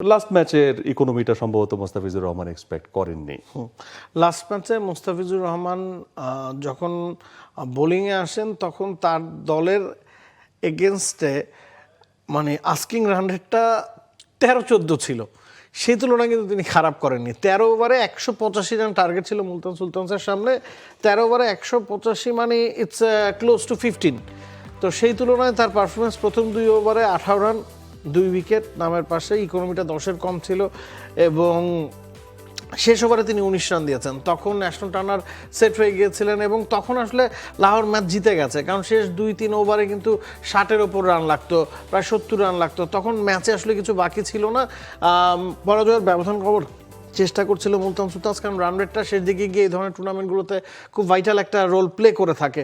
Last ম্যাচের ইকোনমিটা সম্ভবত Mostafizur Rahman expect করেননি। লাস্ট ম্যাচে মোস্তাফিজুর রহমান যখন বোলিংয়ে আসেন তখন তার দলের এগেনস্টে মানে আস্কিং রান রেটটা 13-14 ছিল, সেই তুলনায় কিন্তু তিনি খারাপ করেননি। 13 ওভারে 185 রান টার্গেট ছিল মুলতান সুলতানসের সামনে। 13 ওভারে 185 মানে ইটস ক্লোজ টু 15। তো সেই তুলনায় তার পারফরমেন্স প্রথম 2 ওভারে 18 রান 2 উইকেট নামের পাশে, ইকোনমিটা 10-এর কম ছিল এবং শেষ ওভারে তিনি 19 রান দিয়েছেন। তখন ন্যাশনাল টার্নার সেট হয়ে গিয়েছিলেন এবং তখন আসলে লাহোর ম্যাচ জিতে গেছে, কারণ শেষ 2-3 ওভারে কিন্তু 60-এর ওপর রান লাগতো, প্রায় 70 রান লাগতো। তখন ম্যাচে আসলে কিছু বাকি ছিল না, পরাজয়ের ব্যবধান কমার চেষ্টা করছিল মুলতান সুলতানস, কারণ রান রেটটা শেষ দিকে গিয়ে এই ধরনের টুর্নামেন্টগুলোতে খুব ভাইটাল একটা রোল প্লে করে থাকে।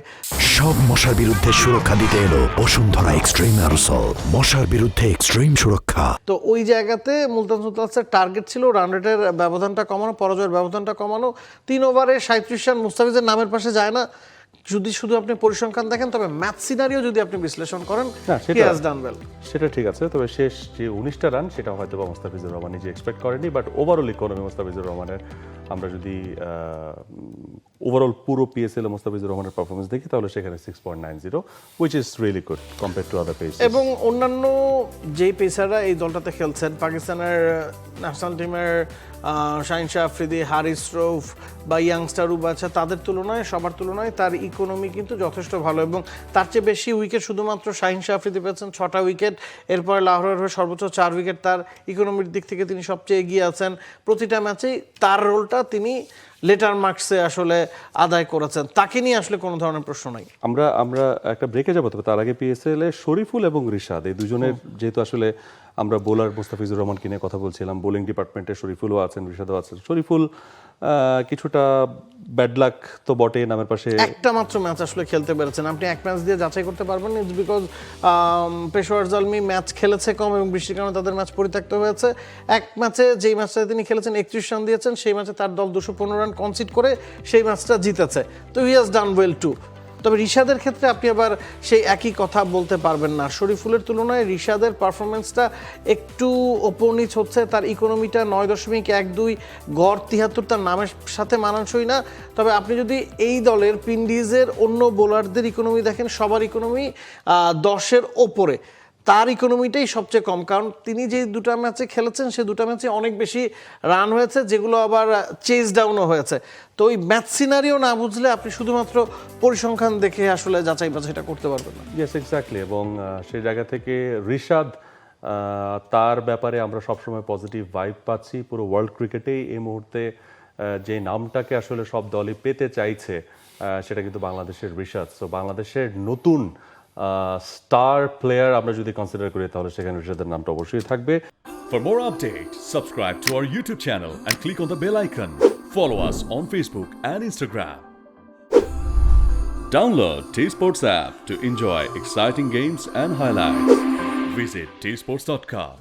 সব মশার বিরুদ্ধে সুরক্ষা দিতে এলো বসুন্ধরা এক্সট্রিম অ্যারোসল, মশার বিরুদ্ধে এক্সট্রিম সুরক্ষা। তো ওই জায়গাতে মুলতান সুলতানসের টার্গেট ছিল রান রেটের ব্যবধানটা কমানো, পরাজয়ের ব্যবধানটা কমানো। 3 ওভারে 37 রান মুস্তাফিজের নামের পাশে যায় না যদি শুধু আপনি পরিসংখ্যান দেখেন, তবে ম্যাচ সিনারিও যদি আপনি বিশ্লেষণ করেন, হি হ্যাজ ডান ওয়েল। সেটা ঠিক আছে, তবে শেষ যে 19টা রান সেটা হয়তো বা মোস্তাফিজুর রহমান নিজে এক্সপেক্ট করেনি। বাট ওভারঅল ইকোনমি মোস্তাফিজুর রহমানের, আমরা যদি ওভারঅল পুরো পিএসএল মোস্তাফিজুর রহমানের পারফরমেন্স দেখি তাহলে সেখানে 6.90, which is really good compare to other pacer. এবং অন্যান্য যেই পেসাররা এই দলটাতে খেলছেন, পাকিস্তানের ন্যাশনাল টিমের শাহিন শাহ আফ্রিদি, হারিস রৌফ বা ইয়াংস্টার উবাচা, তাদের তুলনায়, সবার তুলনায় তার ইকোনমি কিন্তু যথেষ্ট ভালো এবং তার চেয়ে বেশি উইকেট শুধুমাত্র শাহিন শাহ আফ্রিদি পেয়েছেন 6টা উইকেট। এরপরে লাহোরের হয়ে সর্বোচ্চ 4 উইকেট। তার ইকোনমির দিক থেকে তিনি সবচেয়ে এগিয়ে আছেন। প্রতিটা ম্যাচেই তার রোলটা তিনি লেটার মার্কসে আসলে আদায় করেছেন, তাকে নিয়ে আসলে কোনো ধরনের প্রশ্ন নাই। আমরা একটা ব্রেকে যাবো, তবে তার আগে পিএসএল এ শরীফুল এবং রিশাদ এই দুজনের, যেহেতু আসলে আমরা বোলার মোস্তাফিজুর রহমানকে নিয়ে কথা বলছিলাম, বোলিং ডিপার্টমেন্টে শরীফুলও আছেন, রিশাদও আছেন। শরীফুল কিছুটা ব্যাড লাক তো বটে, নামের পাশে একটা মাত্র ম্যাচ আসলে খেলতে পেরেছেন। আপনি এক ম্যাচ দিয়ে যাচাই করতে পারবেন না, it's because Peshawar Zalmi match খেলেছে কম এবং বৃষ্টির কারণে তাদের ম্যাচ পরিত্যক্ত হয়েছে। এক ম্যাচে যেই ম্যাচটাতে তিনি খেলেছেন 31 রান দিয়েছেন, সেই ম্যাচে তার দল 215 রান কনসিড করে সেই ম্যাচটা জিতেছে। তো he has done well too. তবে রিশাদের ক্ষেত্রে আপনি আবার সেই একই কথা বলতে পারবেন না। শরীফুলের তুলনায় রিশাদের পারফরমেন্সটা একটু ওপর নিচ হচ্ছে। তার ইকোনমিটা 9.12, গড় 73, তার নামের সাথে মানানসই না। তবে আপনি যদি এই দলের পিন্ডিজের অন্য বোলারদের ইকোনমি দেখেন, সবার ইকোনমি 10-এর ওপরে, তার ইকোনমিটাই সবচেয়ে কম, কারণ তিনি যে 2টা ম্যাচে খেলেছেন সে 2টা ম্যাচে অনেক বেশি রান হয়েছে, যেগুলো আবার চেজ ডাউনও হয়েছে। তো ওই ম্যাচ সিনারিও না বুঝলে আপনি শুধুমাত্র পরিসংখ্যান দেখে আসলে যাচাই বাছাইটা করতে পারবেন না। Yes, exactly. এবং সেই জায়গা থেকে রিশাদ, তার ব্যাপারে আমরা সবসময় পজিটিভ ভাইব পাচ্ছি। পুরো ওয়ার্ল্ড ক্রিকেটেই এই মুহূর্তে যে নামটাকে আসলে সব দলই পেতে চাইছে, সেটা কিন্তু বাংলাদেশের রিশাদ। সো বাংলাদেশের নতুন স্টার প্লেয়ার আমরা যদি কনসিডার করি তাহলে সেখানে রিশাদের নামটা অবশ্যই থাকবে। For more updates, subscribe to our YouTube channel and click on the bell icon. Follow us on Facebook and Instagram. Download T-Sports app to enjoy exciting games and highlights. Visit tsports.com.